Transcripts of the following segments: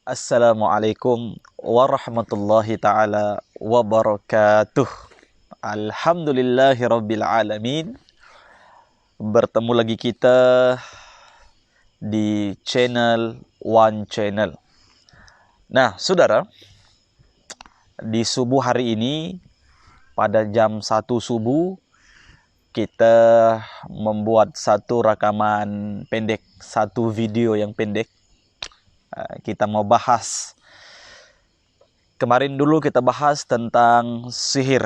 Assalamualaikum warahmatullahi ta'ala wabarakatuh. Alhamdulillahi rabbil alamin. Bertemu lagi kita di channel One Channel. Nah, saudara, di subuh hari ini pada jam 1 subuh kita membuat satu rakaman pendek, satu video yang pendek. Kita mau bahas, kemarin dulu kita bahas tentang sihir,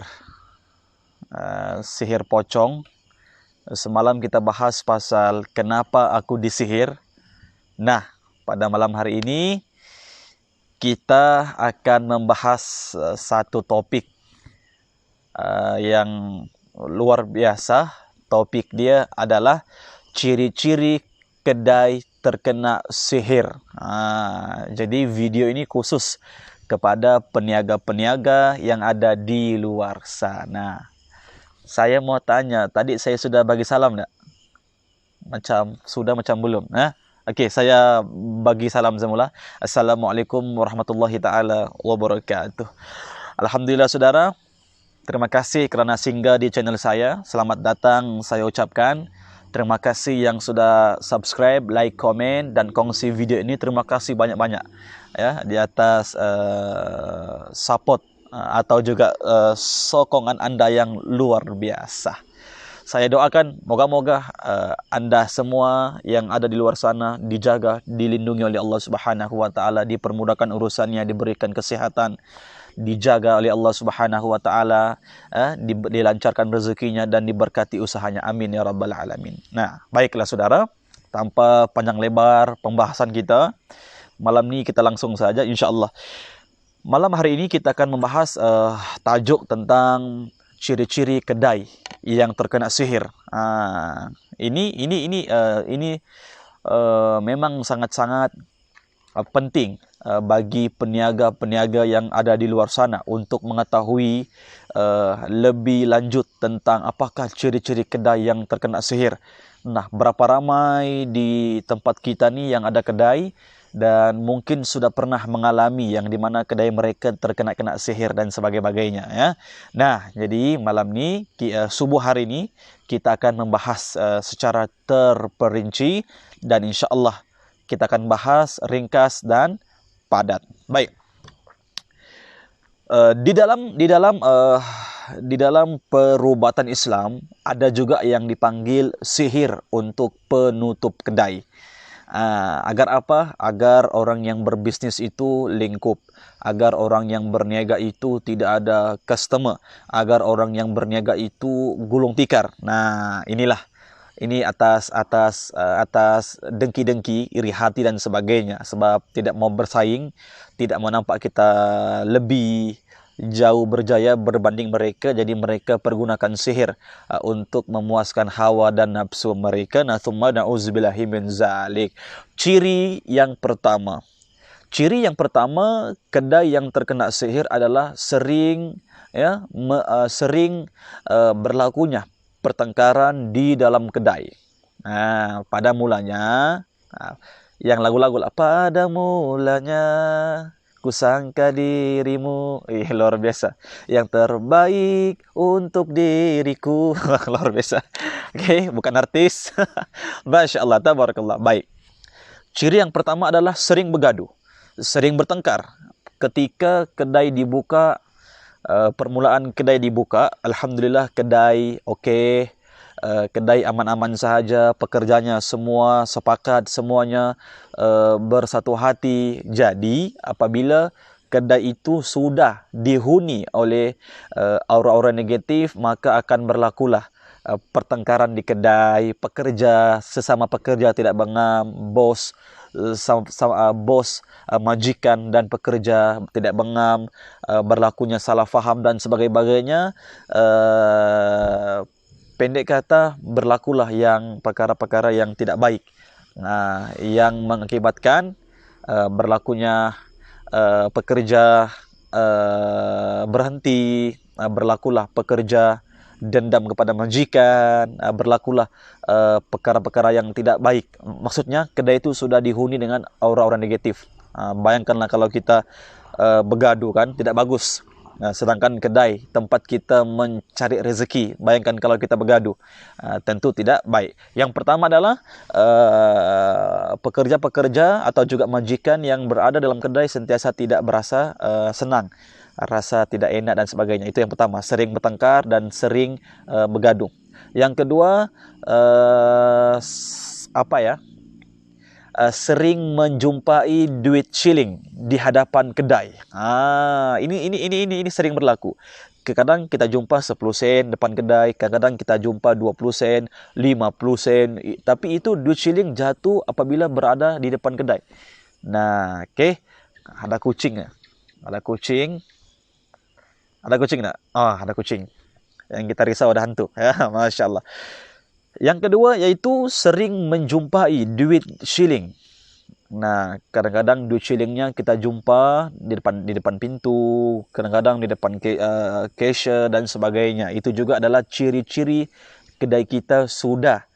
sihir pocong. Semalam kita bahas pasal kenapa aku disihir. Nah, pada malam hari ini kita akan membahas satu topik yang luar biasa. Topik dia adalah ciri-ciri kedai terkena sihir. Jadi video ini khusus kepada peniaga-peniaga yang ada di luar sana. Saya mau tanya, tadi saya sudah bagi salam enggak? Macam belum? Okey, saya bagi salam semula. Assalamualaikum warahmatullahi taala wabarakatuh. Alhamdulillah saudara, terima kasih kerana singgah di channel saya. Selamat datang saya ucapkan. Terima kasih yang sudah subscribe, like, komen, dan kongsi video ini. Terima kasih banyak-banyak ya di atas support atau juga sokongan Anda yang luar biasa. Saya doakan moga-moga Anda semua yang ada di luar sana dijaga, dilindungi oleh Allah Subhanahu wa taala, dipermudahkan urusannya, diberikan kesehatan, dijaga oleh Allah Subhanahu wa taala, dilancarkan rezekinya dan diberkati usahanya. Amin ya rabbal alamin. Nah, baiklah saudara, tanpa panjang lebar pembahasan kita, malam ini kita langsung saja insyaallah. Malam hari ini kita akan membahas tajuk tentang ciri-ciri kedai yang terkena sihir. Ini memang sangat-sangat penting bagi peniaga-peniaga yang ada di luar sana untuk mengetahui lebih lanjut tentang apakah ciri-ciri kedai yang terkena sihir. Nah, berapa ramai di tempat kita ni yang ada kedai dan mungkin sudah pernah mengalami yang di mana kedai mereka terkena sihir dan sebagainya ya. Nah, jadi malam ni subuh hari ini kita akan membahas secara terperinci dan insya-Allah kita akan bahas ringkas dan padat. Baik. Di dalam perubatan Islam ada juga yang dipanggil sihir untuk penutup kedai. Agar apa? Agar orang yang berbisnis itu lingkup, agar orang yang berniaga itu tidak ada customer, agar orang yang berniaga itu gulung tikar. Nah, ini atas dengki-dengki, iri hati dan sebagainya, sebab tidak mau bersaing, tidak mau nampak kita lebih jauh berjaya berbanding mereka, jadi mereka pergunakan sihir untuk memuaskan hawa dan nafsu mereka. Thumma na'udzubillahi min zalik. Ciri yang pertama, kedai yang terkena sihir adalah sering berlakunya pertengkaran di dalam kedai. Pada mulanya, yang lagu-lagu lah, pada mulanya kusangka dirimu, luar biasa, yang terbaik untuk diriku. Luar biasa. Okey, bukan artis. Masya Allah, tabarakallah. Baik. Ciri yang pertama adalah sering bergaduh, sering bertengkar. Ketika kedai dibuka, permulaan kedai dibuka, alhamdulillah kedai okey, kedai aman-aman sahaja, pekerjanya semua sepakat, semuanya bersatu hati. Jadi apabila kedai itu sudah dihuni oleh aura-aura negatif, maka akan berlakulah pertengkaran di kedai. Sesama pekerja tidak bengam, bos majikan dan pekerja tidak bengam, berlakunya salah faham dan sebagainya. Pendek kata, berlakulah yang perkara-perkara yang tidak baik, yang mengakibatkan berlakunya pekerja berhenti, berlakulah pekerja dendam kepada majikan, berlakulah perkara-perkara yang tidak baik. Maksudnya kedai itu sudah dihuni dengan aura-aura negatif. Bayangkanlah kalau kita bergaduh kan, tidak bagus. Sedangkan kedai tempat kita mencari rezeki, bayangkan kalau kita bergaduh, tentu tidak baik. Yang pertama adalah pekerja-pekerja atau juga majikan yang berada dalam kedai sentiasa tidak berasa senang, rasa tidak enak dan sebagainya. Itu yang pertama, sering bertengkar dan sering bergaduh. Yang kedua, sering menjumpai duit shilling di hadapan kedai. Ini sering berlaku. Kadang kita jumpa 10 sen depan kedai, kadang kita jumpa 20 sen, 50 sen. Tapi itu duit shilling jatuh apabila berada di depan kedai. Nah, okey. Ada kucing. Ada kucing. Ada kucing tak? Ada kucing. Yang kita risau ada hantu. Ya, Masya Allah. Yang kedua yaitu sering menjumpai duit shilling. Nah, kadang-kadang duit shillingnya kita jumpa di depan pintu, kadang-kadang di depan cashier dan sebagainya. Itu juga adalah ciri-ciri kedai kita sudah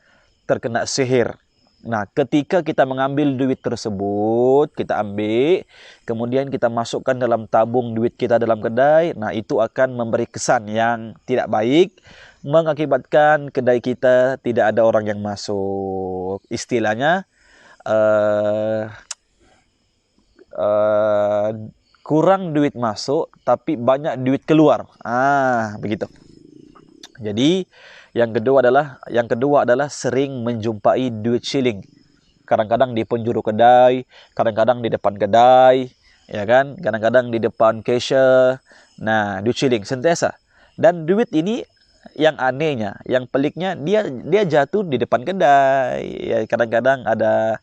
terkena sihir. Nah, ketika kita mengambil duit tersebut, kita ambil, kemudian kita masukkan dalam tabung duit kita dalam kedai, nah itu akan memberi kesan yang tidak baik, mengakibatkan kedai kita tidak ada orang yang masuk. Istilahnya, kurang duit masuk, tapi banyak duit keluar. Begitu. Jadi, yang kedua adalah sering menjumpai duit shilling. Kadang-kadang di penjuru kedai, kadang-kadang di depan kedai, ya kan? Kadang-kadang di depan cashier. Nah, duit shilling sentiasa. Dan duit ini yang anehnya, yang peliknya, dia jatuh di depan kedai. Ya, kadang-kadang ada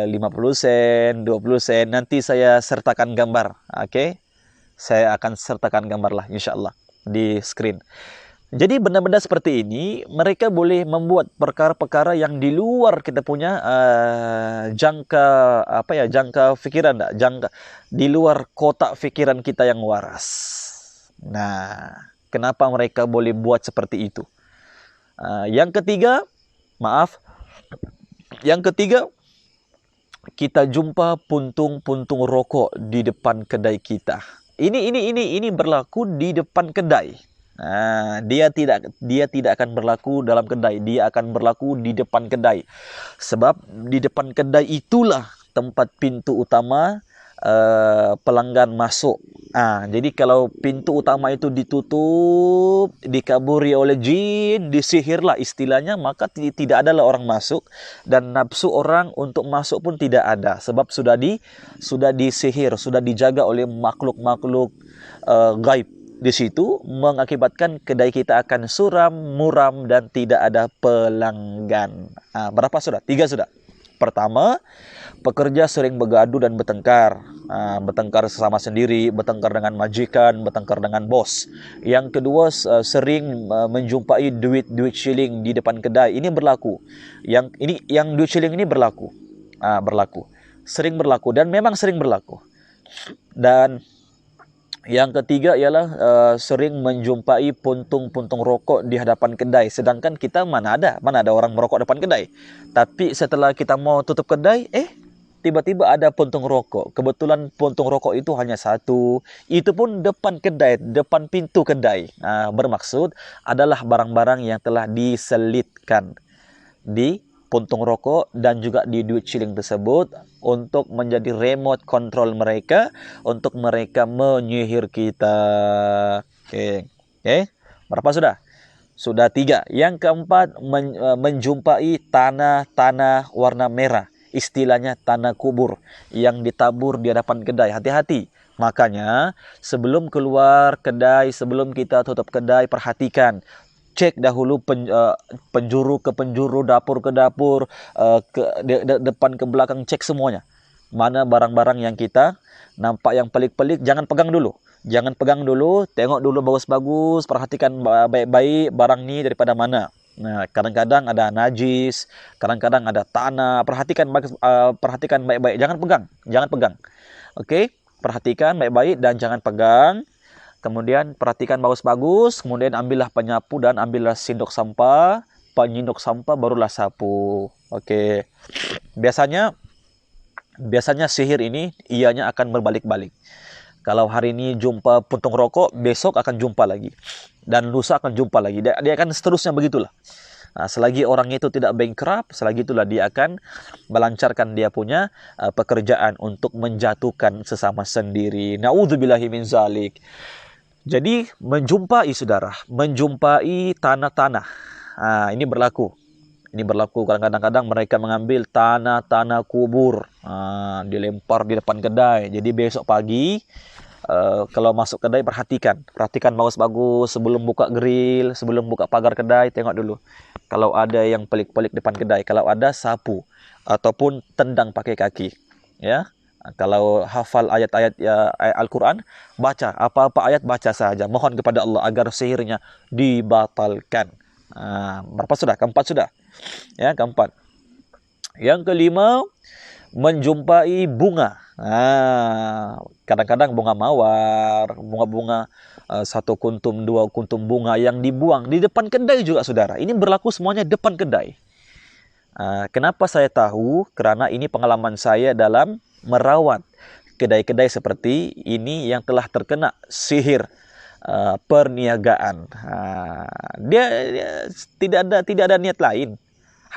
50 sen, 20 sen. Nanti saya sertakan gambar, oke? Saya akan sertakan gambar lah, insya-Allah di screen. Jadi benda-benda seperti ini mereka boleh membuat perkara-perkara yang di luar kita punya jangka fikiran, jangka di luar kotak fikiran kita yang waras. Nah, kenapa mereka boleh buat seperti itu? Yang ketiga, kita jumpa puntung-puntung rokok di depan kedai kita. Ini berlaku di depan kedai. Dia tidak akan berlaku dalam kedai, dia akan berlaku di depan kedai. Sebab di depan kedai itulah tempat pintu utama pelanggan masuk. Jadi kalau pintu utama itu ditutup, dikaburi oleh jin, disihirlah istilahnya, maka tidak adalah orang masuk dan nafsu orang untuk masuk pun tidak ada. Sebab sudah disihir, sudah dijaga oleh makhluk-makhluk gaib. Di situ mengakibatkan kedai kita akan suram, muram dan tidak ada pelanggan. Berapa sudah? 3 sudah. Pertama, pekerja sering bergaduh dan bertengkar. Bertengkar sesama sendiri, bertengkar dengan majikan, bertengkar dengan bos. Yang kedua, sering menjumpai duit shilling di depan kedai. Ini berlaku. Yang duit shilling ini berlaku. Sering berlaku dan memang sering berlaku. Dan yang ketiga ialah sering menjumpai puntung-puntung rokok di hadapan kedai. Sedangkan kita mana ada orang merokok depan kedai. Tapi setelah kita mau tutup kedai, tiba-tiba ada puntung rokok. Kebetulan puntung rokok itu hanya satu. Itu pun depan kedai, depan pintu kedai. Bermaksud adalah barang-barang yang telah diselitkan di puntung rokok dan juga di duit shilling tersebut untuk menjadi remote control mereka, untuk mereka menyihir kita. Oke. Berapa sudah? Sudah 3. Yang keempat, menjumpai tanah warna merah. Istilahnya tanah kubur yang ditabur di hadapan kedai. Hati-hati. Makanya sebelum keluar kedai, sebelum kita tutup kedai, perhatikan. Cek dahulu penjuru ke penjuru, dapur ke dapur, depan ke belakang, cek semuanya. Mana barang-barang yang kita nampak yang pelik-pelik, jangan pegang dulu. Tengok dulu bagus-bagus, perhatikan baik-baik barang ni daripada mana. Nah, kadang-kadang ada najis, kadang-kadang ada tanah. Perhatikan baik-baik, jangan pegang. Okey, perhatikan baik-baik dan jangan pegang. Kemudian perhatikan bagus-bagus, kemudian ambillah penyapu dan ambillah sendok sampah, penyendok sampah barulah sapu. Okey. Biasanya Biasanya sihir ini ianya akan berbalik-balik. Kalau hari ini jumpa puntung rokok, besok akan jumpa lagi. Dan lusa akan jumpa lagi. Dia akan seterusnya begitulah. Nah, selagi orang itu tidak bankrupt, selagi itulah dia akan melancarkan dia punya pekerjaan untuk menjatuhkan sesama sendiri. Na'udzubillahi min zalik. Jadi menjumpai saudara, menjumpai tanah-tanah. Ini berlaku. Ini berlaku kadang-kadang mereka mengambil tanah-tanah kubur, dilempar di depan kedai. Jadi besok pagi kalau masuk kedai perhatikan bagus-bagus sebelum buka grill, sebelum buka pagar kedai, tengok dulu. Kalau ada yang pelik-pelik depan kedai, kalau ada sapu ataupun tendang pakai kaki, ya. Kalau hafal ayat-ayat Al-Quran, baca apa-apa ayat, baca saja. Mohon kepada Allah agar sihirnya dibatalkan. Berapa sudah? Keempat sudah. Ya, keempat. Yang kelima, menjumpai bunga. Kadang-kadang bunga mawar, bunga-bunga satu kuntum, dua kuntum bunga yang dibuang di depan kedai juga, saudara. Ini berlaku semuanya depan kedai. Kenapa saya tahu? Karena ini pengalaman saya dalam merawat kedai-kedai seperti ini yang telah terkena sihir perniagaan. Dia tidak ada niat lain.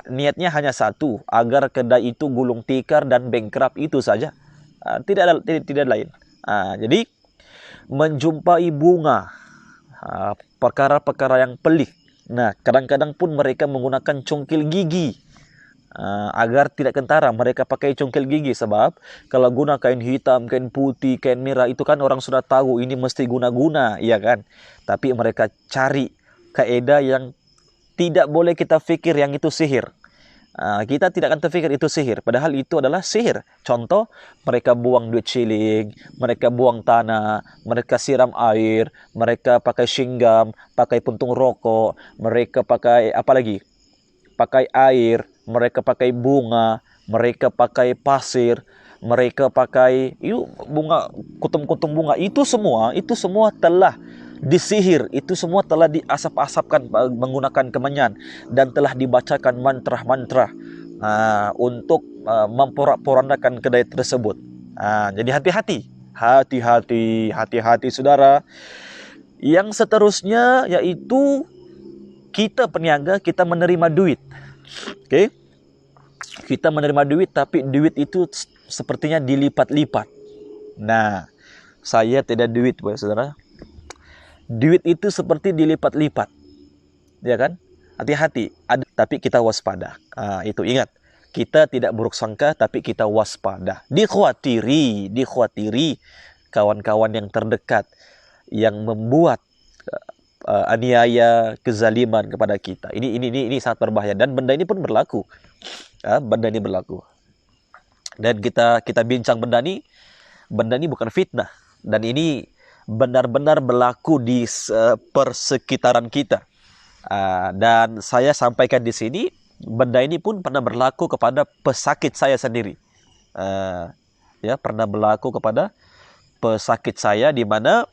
Niatnya hanya satu, agar kedai itu gulung tikar dan bankrupt, itu saja. Tidak ada lain. Jadi menjumpai bunga, perkara-perkara yang pelik. Nah, kadang-kadang pun mereka menggunakan congkil gigi agar tidak kentara. Mereka pakai congkil gigi sebab kalau guna kain hitam, kain putih, kain merah, itu kan orang sudah tahu ini mesti guna-guna, ya kan? Tapi mereka cari kaidah yang tidak boleh kita fikir yang itu sihir. Kita tidak akan terfikir itu sihir, padahal itu adalah sihir. Contoh, mereka buang duit shilling, mereka buang tanah, mereka siram air, mereka pakai shinggam, pakai puntung rokok, mereka pakai apa lagi? Pakai air, mereka pakai bunga, mereka pakai pasir, mereka pakai bunga, kutum-kutum bunga. Itu semua telah disihir, itu semua telah diasap-asapkan menggunakan kemenyan dan telah dibacakan mantra-mantra untuk memporak-porandakan kedai tersebut. Jadi hati-hati saudara. Yang seterusnya yaitu kita peniaga, kita menerima duit. Oke? Kita menerima duit, tapi duit itu sepertinya dilipat-lipat. Nah, saya tidak duit, saudara. Duit itu seperti dilipat-lipat, ya kan? Hati-hati. Tapi kita waspada. Itu ingat, kita tidak buruk sangka, tapi kita waspada. Dikhawatiri kawan-kawan yang terdekat yang membuat aniaya, kezaliman kepada kita. Ini sangat berbahaya, dan benda ini pun berlaku. Benda ini berlaku. Dan kita bincang benda ini bukan fitnah, dan ini benar-benar berlaku di persekitaran kita. Dan saya sampaikan di sini, benda ini pun pernah berlaku kepada pesakit saya sendiri. Pernah berlaku kepada pesakit saya, di mana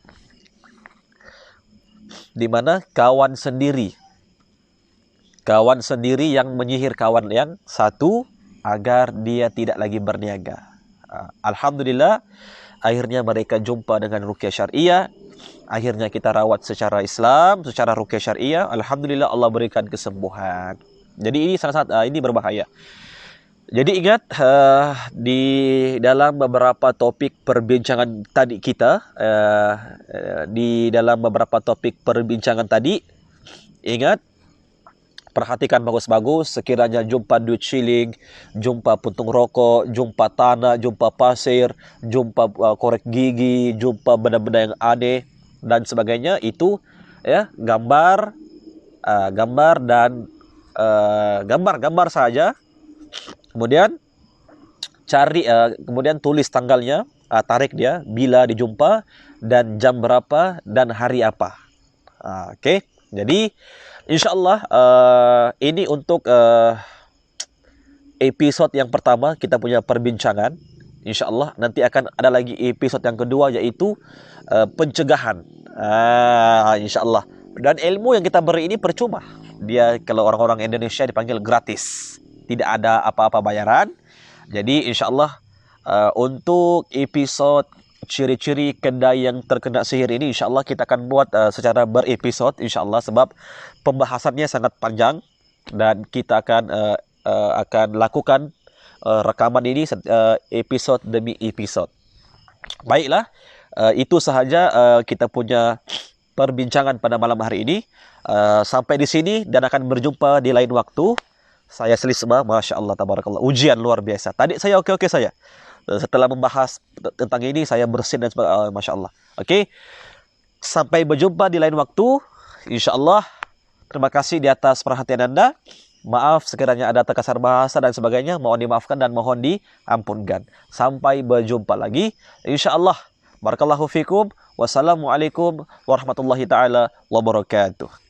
kawan sendiri yang menyihir kawan yang satu agar dia tidak lagi berniaga. Alhamdulillah, akhirnya mereka jumpa dengan ruqyah syariah. Akhirnya kita rawat secara Islam, secara ruqyah syariah. Alhamdulillah, Allah berikan kesembuhan. Jadi ini sangat ini berbahaya. Jadi ingat, di dalam beberapa topik perbincangan tadi kita, ingat, perhatikan bagus-bagus. Sekiranya jumpa duit shilling, jumpa puntung rokok, jumpa tanah, jumpa pasir, jumpa korek gigi, jumpa benda-benda yang aneh dan sebagainya, itu gambar saja. Kemudian kemudian tulis tanggalnya, tarik dia bila dijumpa, dan jam berapa dan hari apa. Oke. Jadi insyaallah ini untuk episode yang pertama kita punya perbincangan. Insyaallah nanti akan ada lagi episode yang kedua, yaitu pencegahan. Insyaallah. Dan ilmu yang kita beri ini percuma. Dia, kalau orang-orang Indonesia dipanggil gratis. Tidak ada apa-apa bayaran. Jadi insyaallah Untuk episod ciri-ciri kedai yang terkena sihir ini, insyaAllah kita akan buat secara berepisod, insyaAllah, sebab pembahasannya sangat panjang dan kita akan lakukan rekaman ini episod demi episod. Baiklah, itu sahaja kita punya perbincangan pada malam hari ini. Sampai di sini dan akan berjumpa di lain waktu. Saya Selisma, Masya Allah, Tabarakallah. Ujian luar biasa. Tadi saya oke-oke saja. Setelah membahas tentang ini, saya bersin dan sebagainya. Masya Allah. Oke. Sampai berjumpa di lain waktu. Insya Allah. Terima kasih di atas perhatian Anda. Maaf sekiranya ada terkasar bahasa dan sebagainya. Mohon dimaafkan dan mohon diampunkan. Sampai berjumpa lagi. Insya Allah. Barakallahu fikum. Wassalamualaikum warahmatullahi ta'ala wabarakatuh.